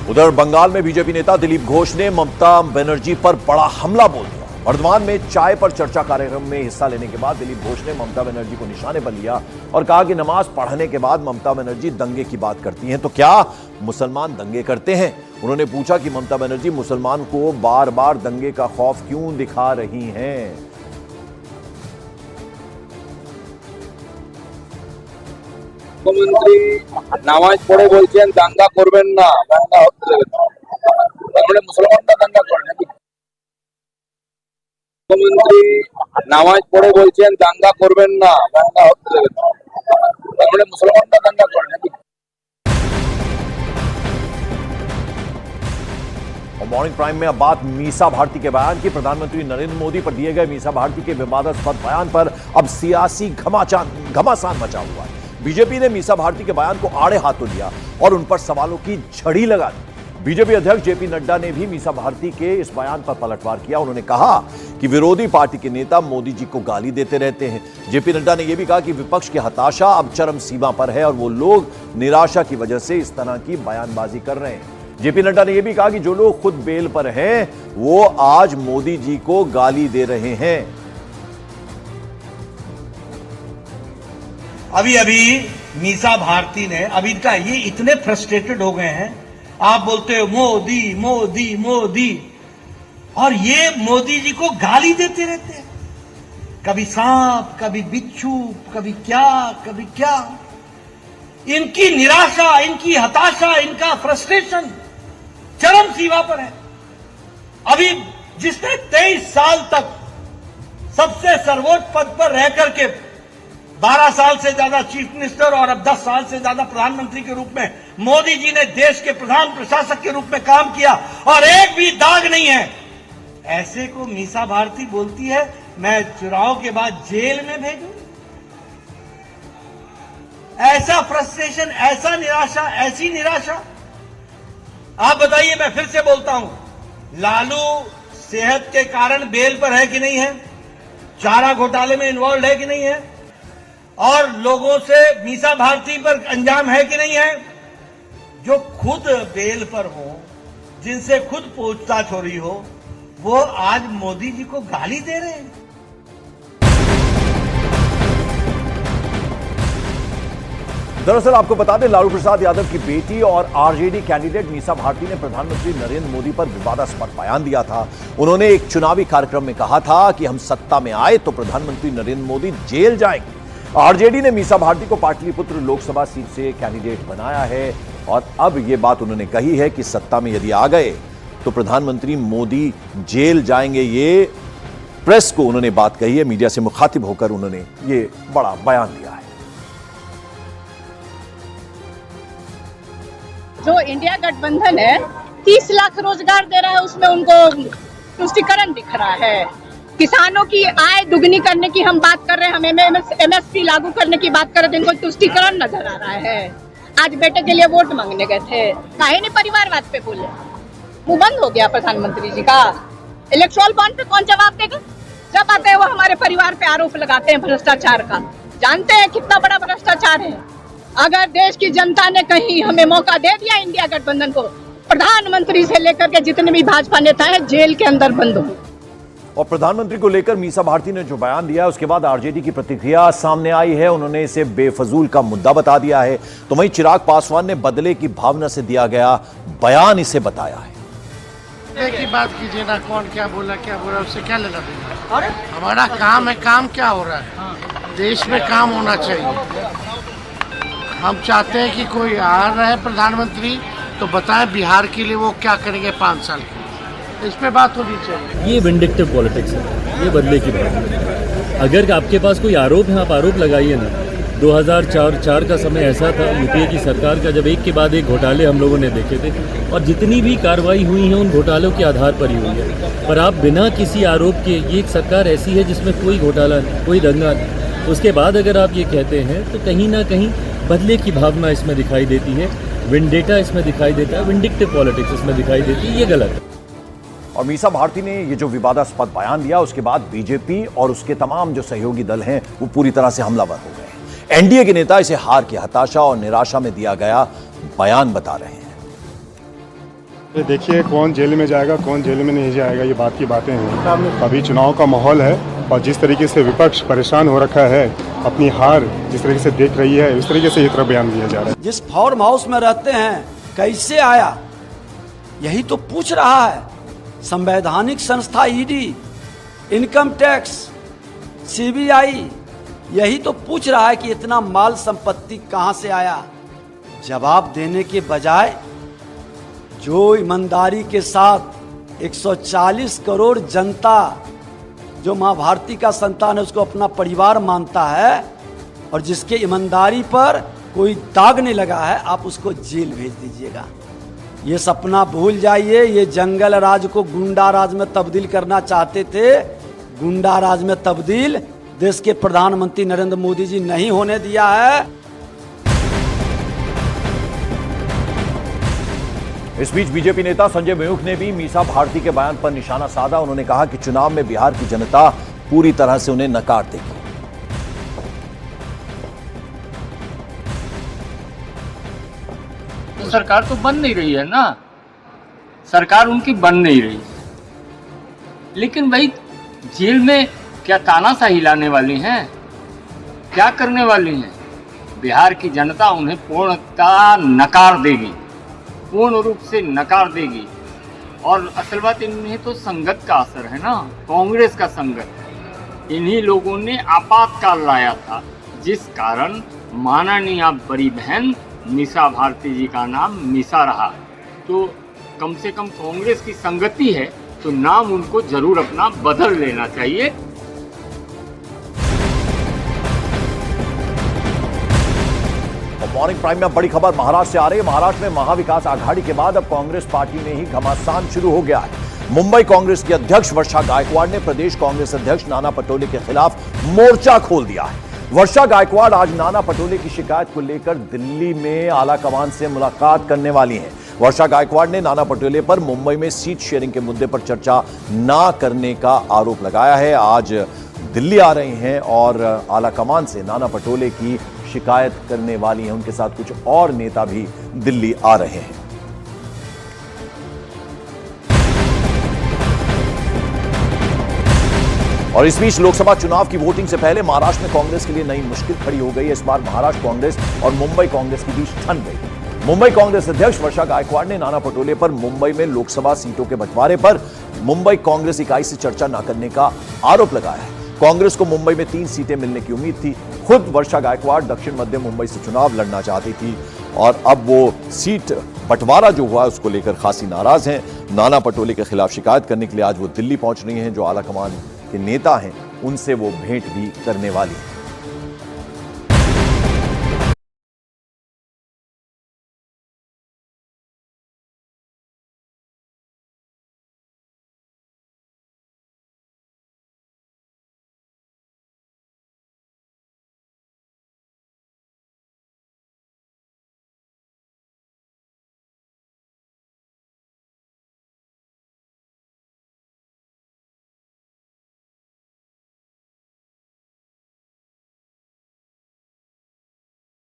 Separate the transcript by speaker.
Speaker 1: उधर बंगाल में बीजेपी नेता दिलीप घोष ने ममता बनर्जी पर बड़ा हमला बोल दिया। वर्धमान में चाय पर चर्चा कार्यक्रम में हिस्सा लेने के बाद दिलीप घोष ने ममता बनर्जी को निशाने पर लिया और कहा कि नमाज पढ़ने के बाद ममता बनर्जी दंगे की बात करती हैं, तो क्या मुसलमान दंगे करते हैं? उन्होंने पूछा कि ममता बनर्जी मुसलमान को बार बार दंगे का खौफ क्यों दिखा रही हैं।
Speaker 2: মুখ্যমন্ত্রী নামাজ পড়ে বলছেন দাঙ্গা করবেন না, দাঙ্গা হতে দেবেন না, তাহলে মুসলমানরা দাঙ্গা করে নাকি? মুখ্যমন্ত্রী নামাজ পড়ে বলছেন দাঙ্গা করবেন না, দাঙ্গা হতে দেবেন না, তাহলে মুসলমানরা দাঙ্গা করে নাকি?
Speaker 1: और मॉर्निंग प्राइम में अब बात मीसा भारती के बयान की। प्रधानमंत्री नरेंद्र मोदी पर दिए गए मीसा भारती के विवादास्पद बयान पर अब सियासी घमासान मचा हुआ है। बीजेपी ने मीसा भारती के बयान को आड़े हाथों लिया और उन पर सवालों की झड़ी लगा दी। बीजेपी अध्यक्ष जेपी नड्डा ने भी मीसा भारती के इस बयान पर पलटवार किया। उन्होंने कहा कि विरोधी पार्टी के नेता मोदी जी को गाली देते रहते हैं। जेपी नड्डा ने यह भी कहा कि विपक्ष की हताशा अब चरम सीमा पर है और वो लोग निराशा की वजह से इस तरह की बयानबाजी कर रहे हैं। जेपी नड्डा ने यह भी कहा कि जो लोग खुद बेल पर हैं वो आज मोदी जी को गाली दे रहे हैं।
Speaker 3: अभी अभी मीसा भारती ने अभी का ये इतने फ्रस्ट्रेटेड हो गए हैं, आप बोलते हो मोदी मोदी मोदी, और ये मोदी जी को गाली देते रहते हैं, कभी सांप, कभी बिच्छू, कभी क्या। इनकी निराशा, इनकी हताशा, इनका फ्रस्ट्रेशन चरम सीमा पर है। अभी जिसने 23 साल तक सबसे सर्वोच्च पद पर रह करके 12 साल से ज्यादा चीफ मिनिस्टर और अब 10 साल से ज्यादा प्रधानमंत्री के रूप में मोदी जी ने देश के प्रधान प्रशासक के रूप में काम किया और एक भी दाग नहीं है, ऐसे को मीसा भारती बोलती है मैं चुनाव के बाद जेल में भेजूं। ऐसा फ्रस्ट्रेशन, ऐसा निराशा, ऐसी निराशा। आप बताइए, मैं फिर से बोलता हूं, लालू सेहत के कारण बेल पर है कि नहीं है, चारा घोटाले में इन्वॉल्व है कि नहीं है, और लोगों से मीसा भारती पर अंजाम है कि नहीं है। जो खुद बेल पर हो, जिनसे खुद पूछताछ हो रही हो, वो आज मोदी जी को गाली दे रहे हैं।
Speaker 1: दरअसल आपको बता दें, लालू प्रसाद यादव की बेटी और आरजेडी कैंडिडेट मीसा भारती ने प्रधानमंत्री नरेंद्र मोदी पर विवादास्पद बयान दिया था। उन्होंने एक चुनावी कार्यक्रम में कहा था कि हम सत्ता में आए तो प्रधानमंत्री नरेंद्र मोदी जेल जाएंगे। आरजेडी ने मीसा भारती को पाटलिपुत्र लोकसभा सीट से कैंडिडेट बनाया है और अब यह बात उन्होंने कही है कि सत्ता में यदि आ गए तो प्रधानमंत्री मोदी जेल जाएंगे। ये प्रेस को उन्होंने बात कही है, मीडिया से मुखातिब होकर उन्होंने ये बड़ा बयान दिया है।
Speaker 4: जो इंडिया गठबंधन है 30 लाख रोजगार दे रहा है, उसमें उनको तुष्टीकरण दिख रहा है। किसानों की आय दुगनी करने की हम बात कर रहे हैं, हम एमएसपी लागू करने की बात कर रहे थे, इनको तुष्टीकरण नजर आ रहा है। आज बेटे के लिए वोट मांगने गए थे, काहे नहीं परिवारवाद पे बोले, मुंह बंद हो गया प्रधानमंत्री जी का। इलेक्ट्रोल बॉन्ड पे कौन जवाब देगा? जब आते हैं वो हमारे परिवार पे आरोप लगाते हैं भ्रष्टाचार का। जानते हैं कितना बड़ा भ्रष्टाचार है। अगर देश की जनता ने कहीं हमें मौका दे दिया इंडिया गठबंधन को, प्रधानमंत्री से लेकर के जितने भी भाजपा नेता हैं जेल के अंदर बंद हो।
Speaker 1: और प्रधानमंत्री को लेकर मीसा भारती ने जो बयान दिया है उसके बाद आरजेडी की प्रतिक्रिया सामने आई है। उन्होंने इसे बेफजूल का मुद्दा बता दिया है। तो वहीं चिराग पासवान ने बदले की भावना से दिया गया बयान इसे बताया है।
Speaker 5: एक ही बात कीजिए ना, कौन क्या बोला उससे क्या लेना देना। हमारा काम है, काम क्या हो रहा है, देश में काम होना चाहिए। हम चाहते हैं कि कोई आ रहा है प्रधानमंत्री तो बताएं बिहार के लिए वो क्या करेंगे 5 साल के, इस पे बात होनी चाहिए।
Speaker 6: ये विंडिक्टिव पॉलिटिक्स है, ये बदले की बात है। अगर आपके पास कोई आरोप है, आप आरोप लगाइए ना। 2004 का समय ऐसा था यूपीए की सरकार का, जब एक के बाद एक घोटाले हम लोगों ने देखे थे और जितनी भी कार्रवाई हुई है उन घोटालों के आधार पर ही हुई है। पर आप बिना किसी आरोप के, ये एक सरकार ऐसी है जिसमें कोई घोटाला नहीं, कोई दंगा नहीं, उसके बाद अगर आप ये कहते हैं तो कहीं ना कहीं बदले की भावना इसमें दिखाई देती है, विंडेटा इसमें दिखाई देता है, विंडिक्टिव पॉलिटिक्स इसमें दिखाई देती है। ये गलत है।
Speaker 1: और मीसा भारती ने ये जो विवादास्पद बयान दिया उसके बाद बीजेपी और उसके तमाम जो सहयोगी दल हैं वो पूरी तरह से हमलावर हो गए। एनडीए के नेता इसे हार की हताशा और निराशा में दिया गया बयान बता रहे हैं।
Speaker 7: ये देखिए कौन जेल में जाएगा कौन जेल में नहीं जाएगा, ये बात की बातें हैं। अभी चुनाव का माहौल है और जिस तरीके से विपक्ष परेशान हो रखा है, अपनी हार जिस तरीके से देख रही है, उस तरीके से ये तरह बयान दिया जा रहा है।
Speaker 8: जिस फार्म हाउस में रहते हैं कैसे आया, यही तो पूछ रहा है। संवैधानिक संस्था ईडी, इनकम टैक्स, सीबीआई यही तो पूछ रहा है कि इतना माल संपत्ति कहां से आया। जवाब देने के बजाय जो ईमानदारी के साथ 140 करोड़ जनता जो माँ भारती का संतान है उसको अपना परिवार मानता है और जिसके ईमानदारी पर कोई दाग नहीं लगा है, आप उसको जेल भेज दीजिएगा। ये सपना भूल जाइए। ये जंगल राज को गुंडा राज में तब्दील करना चाहते थे, गुंडा राज में तब्दील देश के प्रधानमंत्री नरेंद्र मोदी जी नहीं होने दिया है।
Speaker 1: इस बीच बीजेपी नेता संजय मयूख ने भी मीसा भारती के बयान पर निशाना साधा। उन्होंने कहा कि चुनाव में बिहार की जनता पूरी तरह से उन्हें नकार देगी।
Speaker 9: तो सरकार तो बन नहीं रही है ना, सरकार उनकी बन नहीं रही, लेकिन भाई जेल में क्या तानाशाही लाने वाली हैं, क्या करने वाली हैं? बिहार की जनता उन्हें पूर्णतः नकार देगी, पूर्ण रूप से नकार देगी। और असल बात इन्हें तो संगत का असर है ना, कांग्रेस का संगत। इन्हीं लोगों ने आपातकाल लाया था जिस कारण माननीय बड़ी बहन मीसा भारती जी का नाम मीसा रहा। तो कम से कम कांग्रेस की संगति है तो नाम उनको जरूर अपना बदल लेना चाहिए।
Speaker 1: मॉर्निंग प्राइम में बड़ी खबर महाराष्ट्र से आ रही है। महाराष्ट्र में महाविकास आघाड़ी के बाद अब कांग्रेस पार्टी में ही घमासान शुरू हो गया है। मुंबई कांग्रेस की अध्यक्ष वर्षा गायकवाड़ ने प्रदेश कांग्रेस अध्यक्ष नाना पटोले के खिलाफ मोर्चा खोल दिया है। वर्षा गायकवाड़ आज नाना पटोले की शिकायत को लेकर दिल्ली में आला कमान से मुलाकात करने वाली हैं। वर्षा गायकवाड़ ने नाना पटोले पर मुंबई में सीट शेयरिंग के मुद्दे पर चर्चा न करने का आरोप लगाया है। आज दिल्ली आ रही हैं और आला कमान से नाना पटोले की शिकायत करने वाली हैं। उनके साथ कुछ और नेता भी दिल्ली आ रहे हैं। और इस बीच लोकसभा चुनाव की वोटिंग से पहले महाराष्ट्र में कांग्रेस के लिए नई मुश्किल खड़ी हो गई है। इस बार महाराष्ट्र कांग्रेस और मुंबई कांग्रेस के बीच ठन गई। मुंबई कांग्रेस अध्यक्ष वर्षा गायकवाड़ ने नाना पटोले पर मुंबई में लोकसभा सीटों के बंटवारे पर मुंबई कांग्रेस इकाई से चर्चा न करने का आरोप लगाया है। कांग्रेस को मुंबई में 3 सीटें मिलने की उम्मीद थी। खुद वर्षा गायकवाड़ दक्षिण मध्य मुंबई से चुनाव लड़ना चाहती थी और अब वो सीट बंटवारा जो हुआ उसको लेकर खासी नाराज हैं। नाना पटोले के खिलाफ शिकायत करने के लिए आज वो दिल्ली पहुंच रही हैं। जो आला कमान के नेता हैं उनसे वो भेंट भी करने वाली हैं।